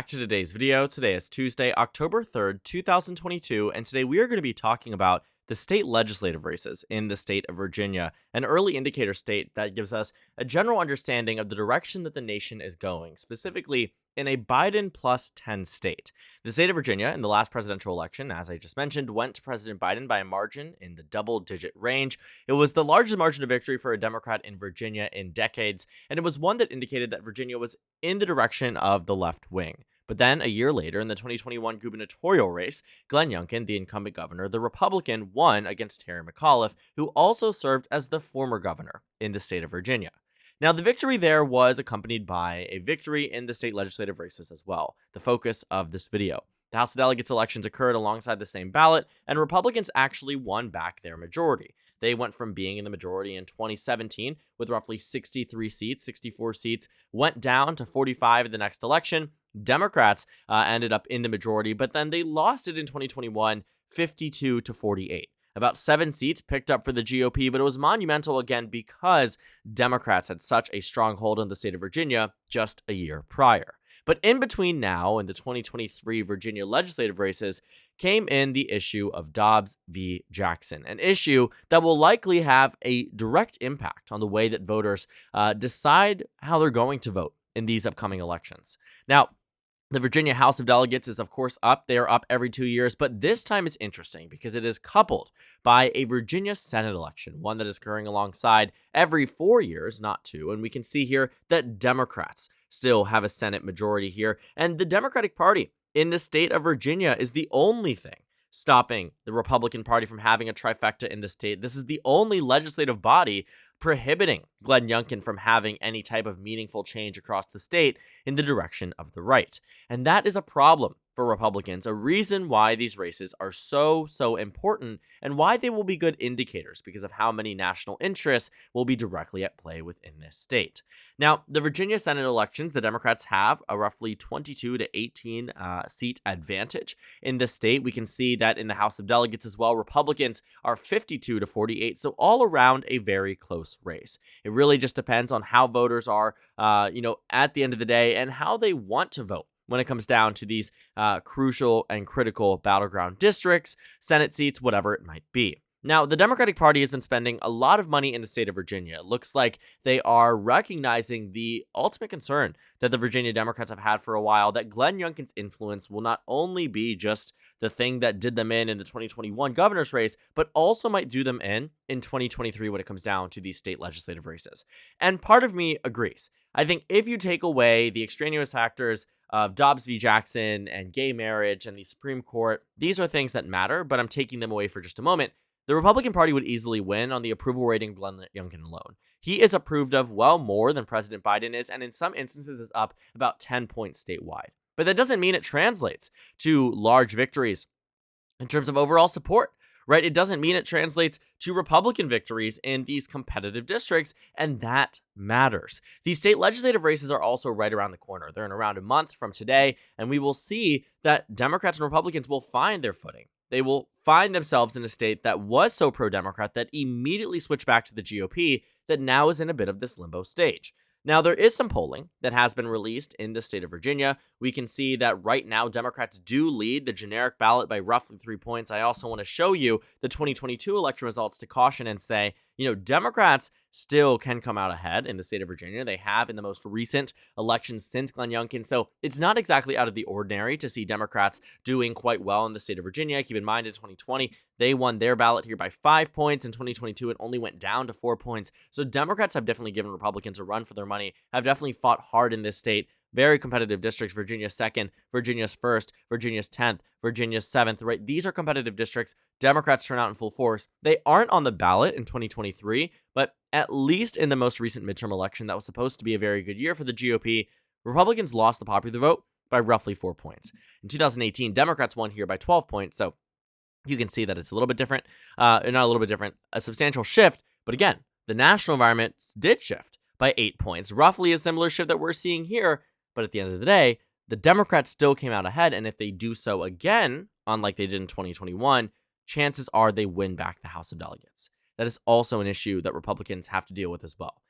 Back to today's video. Today is Tuesday, October 3rd, 2022, and today we are going to be talking about the state legislative races in the state of Virginia, an early indicator state that gives us a general understanding of the direction that the nation is going, specifically in a Biden plus 10 state. The state of Virginia in the last presidential election, as I just mentioned, went to President Biden by a margin in the double-digit range. It was the largest margin of victory for a Democrat in Virginia in decades, and it was one that indicated that Virginia was in the direction of the left wing. But then, a year later, in the 2021 gubernatorial race, Glenn Youngkin, the incumbent governor, the Republican, won against Terry McAuliffe, who also served as the former governor in the state of Virginia. Now, the victory there was accompanied by a victory in the state legislative races as well, the focus of this video. The House of Delegates elections occurred alongside the same ballot, and Republicans actually won back their majority. They went from being in the majority in 2017 with roughly 63 seats, 64 seats, went down to 45 in the next election. Democrats ended up in the majority, but then they lost it in 2021, 52 to 48. About 7 seats picked up for the GOP, but it was monumental again because Democrats had such a strong hold on the state of Virginia just a year prior. But in between now and the 2023 Virginia legislative races came in the issue of Dobbs v. Jackson, an issue that will likely have a direct impact on the way that voters decide how they're going to vote in these upcoming elections. Now, the Virginia House of Delegates is, of course, up. They are up every 2 years, but this time is interesting because it is coupled by a Virginia Senate election, one that is occurring alongside every 4 years, not 2. And we can see here that Democrats still have a Senate majority here. And the Democratic Party in the state of Virginia is the only thing stopping the Republican Party from having a trifecta in the state. This is the only legislative body prohibiting Glenn Youngkin from having any type of meaningful change across the state in the direction of the right. And that is a problem for Republicans, a reason why these races are so important and why they will be good indicators because of how many national interests will be directly at play within this state. Now, the Virginia Senate elections, the Democrats have a roughly 22 to 18 seat advantage in the state. We can see that in the House of Delegates as well. Republicans are 52 to 48, so all around a very close race. It really just depends on how voters are, at the end of the day and how they want to vote when it comes down to these crucial and critical battleground districts, Senate seats, whatever it might be. Now, the Democratic Party has been spending a lot of money in the state of Virginia. It looks like they are recognizing the ultimate concern that the Virginia Democrats have had for a while, that Glenn Youngkin's influence will not only be just the thing that did them in the 2021 governor's race, but also might do them in 2023 when it comes down to these state legislative races. And part of me agrees. I think if you take away the extraneous factors of Dobbs v. Jackson and gay marriage and the Supreme Court, these are things that matter, but I'm taking them away for just a moment. The Republican Party would easily win on the approval rating of Glenn Youngkin alone. He is approved of well more than President Biden is, and in some instances is up about 10 points statewide. But that doesn't mean it translates to large victories in terms of overall support, right? It doesn't mean it translates to Republican victories in these competitive districts, and that matters. These state legislative races are also right around the corner. They're in around a month from today, and we will see that Democrats and Republicans will find their footing. They will find themselves in a state that was so pro-Democrat that immediately switched back to the GOP that now is in a bit of this limbo stage. Now, there is some polling that has been released in the state of Virginia. We can see that right now, Democrats do lead the generic ballot by roughly 3 points. I also want to show you the 2022 election results to caution and say, Democrats still can come out ahead in the state of Virginia. They have in the most recent elections since Glenn Youngkin. So it's not exactly out of the ordinary to see Democrats doing quite well in the state of Virginia. Keep in mind, in 2020, they won their ballot here by 5 points. In 2022, it only went down to 4 points. So Democrats have definitely given Republicans a run for their money, have definitely fought hard in this state. Very competitive districts. Virginia's 2nd, Virginia's 1st, Virginia's 10th, Virginia's 7th, right? These are competitive districts. Democrats turn out in full force. They aren't on the ballot in 2023, but at least in the most recent midterm election, that was supposed to be a very good year for the GOP. Republicans lost the popular vote by roughly 4 points. In 2018, Democrats won here by 12 points. So you can see that it's a little bit different, not a little bit different, a substantial shift. But again, the national environment did shift by 8 points, roughly a similar shift that we're seeing here. But at the end of the day, the Democrats still came out ahead. And if they do so again, unlike they did in 2021, chances are they win back the House of Delegates. That is also an issue that Republicans have to deal with as well.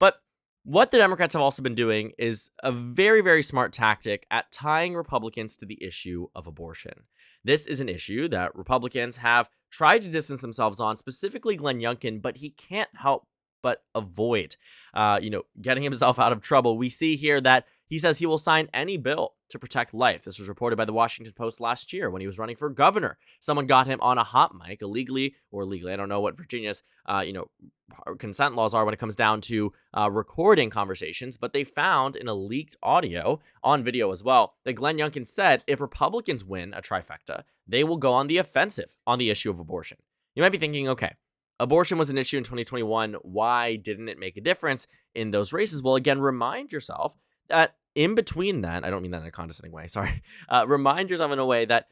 But What the Democrats have also been doing is a very, very smart tactic at tying Republicans to the issue of abortion. This is an issue that Republicans have tried to distance themselves on, specifically Glenn Youngkin, but he can't help but avoid, getting himself out of trouble. We see here that he says he will sign any bill to protect life. This was reported by the Washington Post last year when he was running for governor. Someone got him on a hot mic, illegally or legally. I don't know what Virginia's, consent laws are when it comes down to recording conversations, but they found in a leaked audio on video as well that Glenn Youngkin said if Republicans win a trifecta, they will go on the offensive on the issue of abortion. You might be thinking, okay, abortion was an issue in 2021. Why didn't it make a difference in those races? Well, again, remind yourself that in between that, I don't mean that in a condescending way, sorry. Remind yourself in a way that,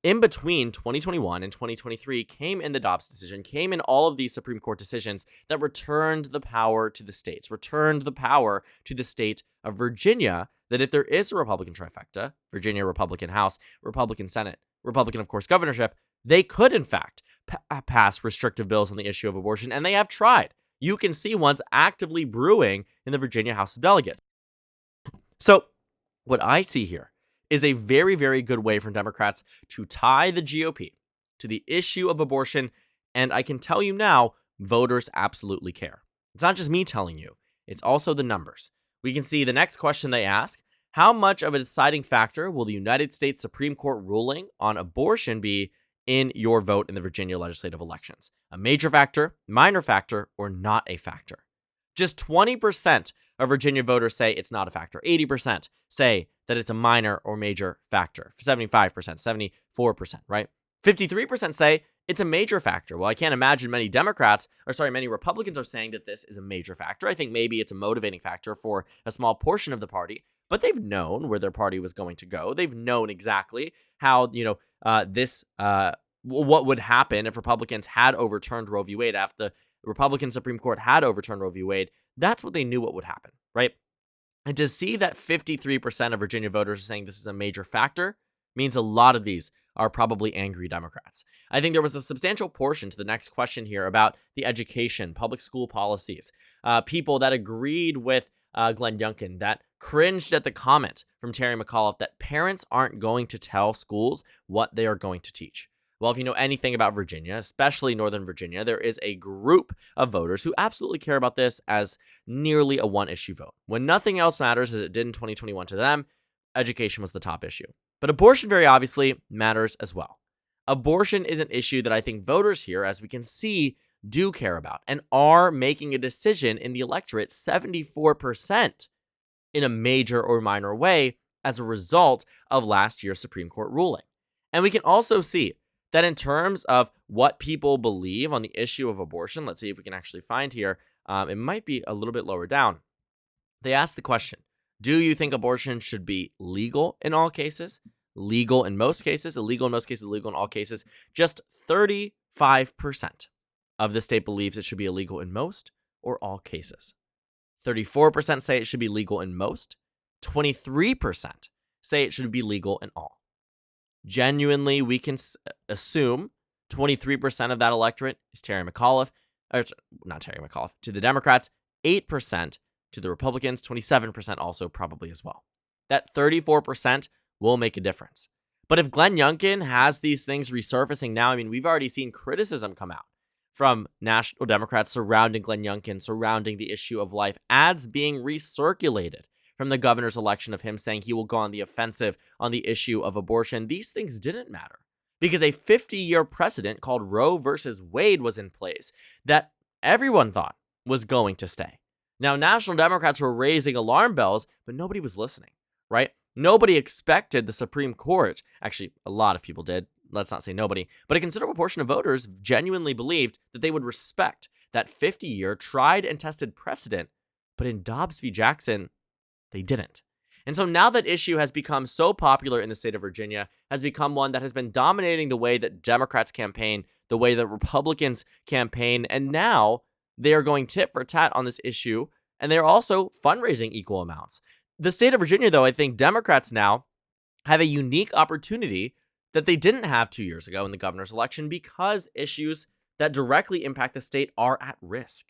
in between 2021 and 2023 came in the Dobbs decision, came in all of these Supreme Court decisions that returned the power to the states, returned the power to the state of Virginia, that if there is a Republican trifecta, Virginia Republican House, Republican Senate, Republican, of course, governorship, they could, in fact, pass restrictive bills on the issue of abortion, and they have tried. You can see ones actively brewing in the Virginia House of Delegates. So what I see here is a very, very good way for Democrats to tie the GOP to the issue of abortion, and I can tell you now, voters absolutely care. It's not just me telling you, it's also the numbers. We can see the next question they ask, how much of a deciding factor will the United States Supreme Court ruling on abortion be in your vote in the Virginia legislative elections? A major factor, minor factor, or not a factor? Just 20% of Virginia voters say it's not a factor. 80% say that it's a minor or major factor. 75%, 74%, right? 53% say it's a major factor. Well, I can't imagine many Republicans are saying that this is a major factor. I think maybe it's a motivating factor for a small portion of the party, but they've known where their party was going to go. They've known exactly how, what would happen if Republicans had overturned Roe v. Wade, after the Republican Supreme Court had overturned Roe v. Wade. That's what they knew what would happen, right? And to see that 53% of Virginia voters are saying this is a major factor means a lot of these are probably angry Democrats. I think there was a substantial portion to the next question here about the education, public school policies, people that agreed with Glenn Youngkin, that cringed at the comment from Terry McAuliffe that parents aren't going to tell schools what they are going to teach. Well, if you know anything about Virginia, especially Northern Virginia, there is a group of voters who absolutely care about this as nearly a one-issue vote. When nothing else matters, as it did in 2021 to them, education was the top issue. But abortion very obviously matters as well. Abortion is an issue that I think voters here, as we can see, do care about and are making a decision in the electorate, 74%, in a major or minor way as a result of last year's Supreme Court ruling. And we can also see that in terms of what people believe on the issue of abortion, let's see if we can actually find here, it might be a little bit lower down. They asked the question, do you think abortion should be legal in all cases, legal in most cases, illegal in most cases, legal in all cases? Just 35% of the state believes it should be illegal in most or all cases. 34% say it should be legal in most. 23% say it should be legal in all. Genuinely, we can assume 23% of that electorate is Terry McAuliffe, or not Terry McAuliffe, to the Democrats, 8% to the Republicans, 27% also probably as well. That 34% will make a difference. But if Glenn Youngkin has these things resurfacing now, we've already seen criticism come out from national Democrats surrounding Glenn Youngkin, surrounding the issue of life, ads being recirculated from the governor's election of him saying he will go on the offensive on the issue of abortion. These things didn't matter because a 50-year precedent called Roe versus Wade was in place that everyone thought was going to stay. Now, national Democrats were raising alarm bells, but nobody was listening, right? Nobody expected the Supreme Court. Actually, a lot of people did. Let's not say nobody, but a considerable portion of voters genuinely believed that they would respect that 50-year tried and tested precedent. But in Dobbs v. Jackson, they didn't. And so now that issue has become so popular in the state of Virginia, has become one that has been dominating the way that Democrats campaign, the way that Republicans campaign, and now they are going tit for tat on this issue, and they're also fundraising equal amounts. The state of Virginia, though, I think Democrats now have a unique opportunity that they didn't have 2 years ago in the governor's election because issues that directly impact the state are at risk.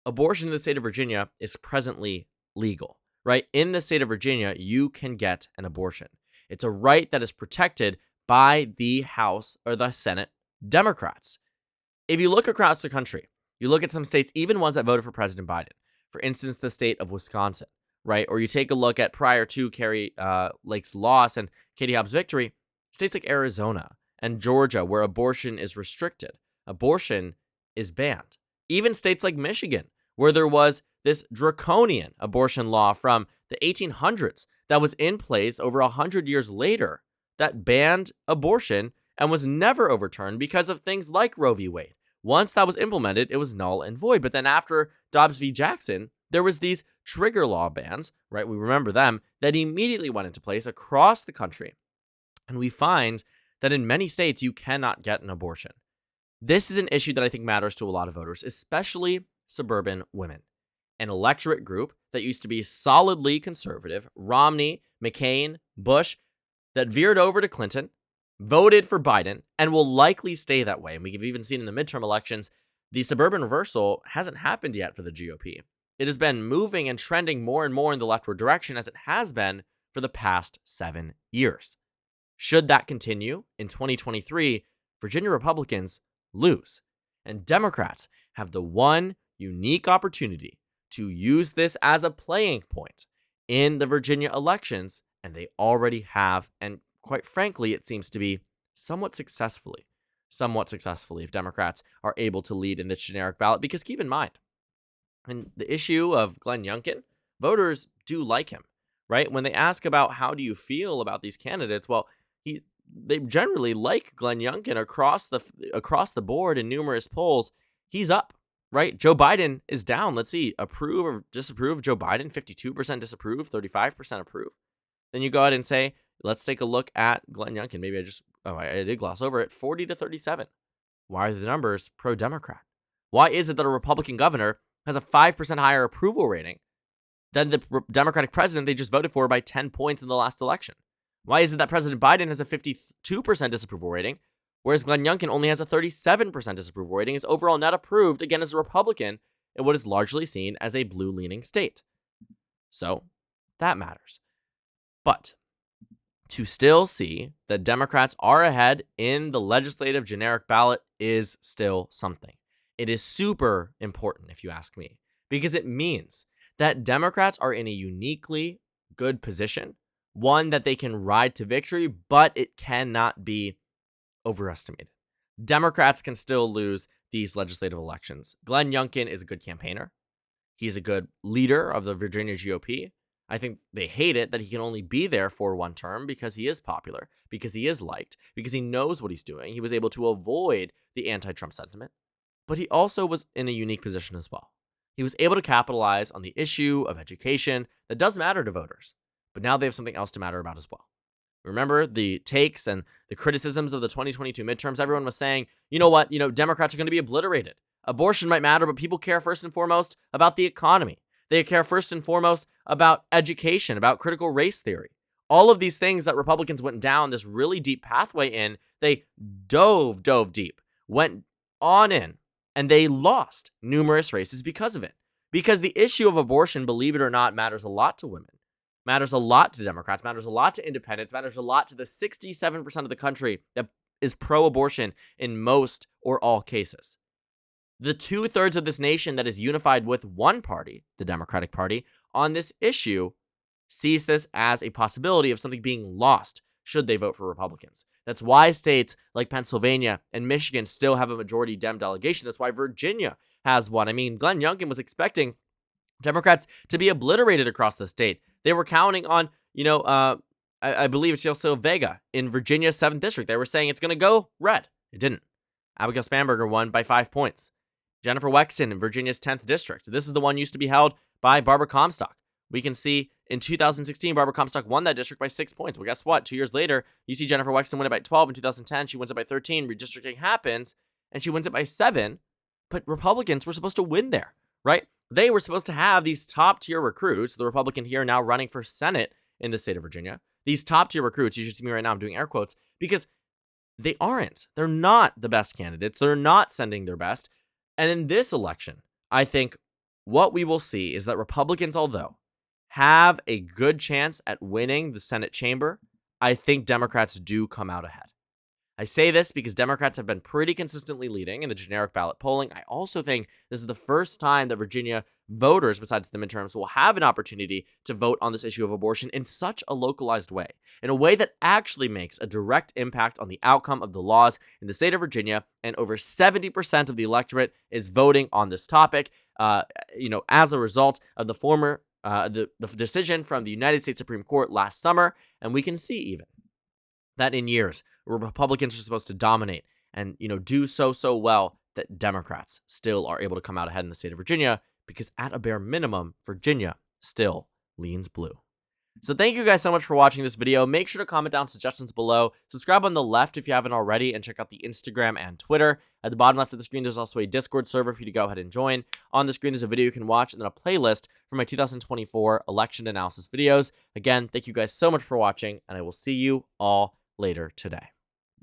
abortion in the state of Virginia is presently legal, right? In the state of Virginia, you can get an abortion. It's a right that is protected by the House or the Senate Democrats. If you look across the country, you look at some states, even ones that voted for President Biden, for instance, the state of Wisconsin, right? Or you take a look at prior to Carrie Lake's loss and Katie Hobbs' victory, states like Arizona and Georgia, where abortion is restricted, abortion is banned. Even states like Michigan, where there was this draconian abortion law from the 1800s that was in place over 100 years later that banned abortion and was never overturned because of things like Roe v. Wade. Once that was implemented, it was null and void. But then after Dobbs v. Jackson, there was these trigger law bans, right? We remember them, that immediately went into place across the country. And we find that in many states, you cannot get an abortion. This is an issue that I think matters to a lot of voters, especially suburban women. An electorate group that used to be solidly conservative, Romney, McCain, Bush, that veered over to Clinton, voted for Biden, and will likely stay that way. And we've even seen in the midterm elections, the suburban reversal hasn't happened yet for the GOP. It has been moving and trending more and more in the leftward direction as it has been for the past 7 years. Should that continue in 2023, Virginia Republicans lose. And Democrats have the one unique opportunity to use this as a playing point in the Virginia elections, and they already have, and quite frankly, it seems to be somewhat successfully if Democrats are able to lead in this generic ballot. Because keep in mind, in the issue of Glenn Youngkin, voters do like him, right? When they ask about how do you feel about these candidates, well, they generally like Glenn Youngkin across the board in numerous polls. He's up, right? Joe Biden is down. Let's see, approve or disapprove Joe Biden, 52% disapprove, 35% approve. Then you go ahead and say, let's take a look at Glenn Youngkin. Maybe I did gloss over it, 40-37. Why are the numbers pro-Democrat? Why is it that a Republican governor has a 5% higher approval rating than the Democratic president they just voted for by 10 points in the last election? Why is it that President Biden has a 52% disapproval rating, whereas Glenn Youngkin only has a 37% disapproval rating, is overall not approved, again, as a Republican in what is largely seen as a blue-leaning state? So, that matters. But to still see that Democrats are ahead in the legislative generic ballot is still something. It is super important, if you ask me, because it means that Democrats are in a uniquely good position, one that they can ride to victory, but it cannot be overestimated. Democrats can still lose these legislative elections. Glenn Youngkin is a good campaigner. He's a good leader of the Virginia GOP. I think they hate it that he can only be there for one term because he is popular, because he is liked, because he knows what he's doing. He was able to avoid the anti-Trump sentiment, but he also was in a unique position as well. He was able to capitalize on the issue of education that does matter to voters, but now they have something else to matter about as well. Remember the takes and the criticisms of the 2022 midterms? Everyone was saying, you know what, Democrats are going to be obliterated. Abortion might matter, but people care first and foremost about the economy. They care first and foremost about education, about critical race theory. All of these things that Republicans went down this really deep pathway in, they dove deep, went on in, and they lost numerous races because of it. Because the issue of abortion, believe it or not, matters a lot to women, matters a lot to Democrats, matters a lot to independents, matters a lot to the 67% of the country that is pro-abortion in most or all cases. The 2/3 of this nation that is unified with one party, the Democratic Party, on this issue sees this as a possibility of something being lost should they vote for Republicans. That's why states like Pennsylvania and Michigan still have a majority Dem delegation. That's why Virginia has one. I mean, Glenn Youngkin was expecting Democrats to be obliterated across the state. They were counting on, I believe it's also Vega in Virginia's 7th district. They were saying it's going to go red. It didn't. Abigail Spanberger won by 5 points. Jennifer Wexton in Virginia's 10th district. This is the one used to be held by Barbara Comstock. We can see in 2016, Barbara Comstock won that district by 6 points. Well, guess what? 2 years later, you see Jennifer Wexton win it by 12. In 2010, she wins it by 13. Redistricting happens, and she wins it by 7. But Republicans were supposed to win there, right? They were supposed to have these top-tier recruits, the Republican here now running for Senate in the state of Virginia. These top-tier recruits, you should see me right now, I'm doing air quotes, because they aren't. They're not the best candidates. They're not sending their best. And in this election, I think what we will see is that Republicans, although have a good chance at winning the Senate chamber, I think Democrats do come out ahead. I say this because Democrats have been pretty consistently leading in the generic ballot polling. I also think this is the first time that Virginia voters, besides the midterms, will have an opportunity to vote on this issue of abortion in such a localized way, in a way that actually makes a direct impact on the outcome of the laws in the state of Virginia, and over 70% of the electorate is voting on this topic, as a result of the decision from the United States Supreme Court last summer. And we can see even that in years where Republicans are supposed to dominate and, do so well, that Democrats still are able to come out ahead in the state of Virginia, because at a bare minimum, Virginia still leans blue. So thank you guys so much for watching this video. Make sure to comment down suggestions below. Subscribe on the left if you haven't already, and check out the Instagram and Twitter. At the bottom left of the screen, there's also a Discord server for you to go ahead and join. On the screen, there's a video you can watch, and then a playlist for my 2024 election analysis videos. Again, thank you guys so much for watching, and I will see you all later today.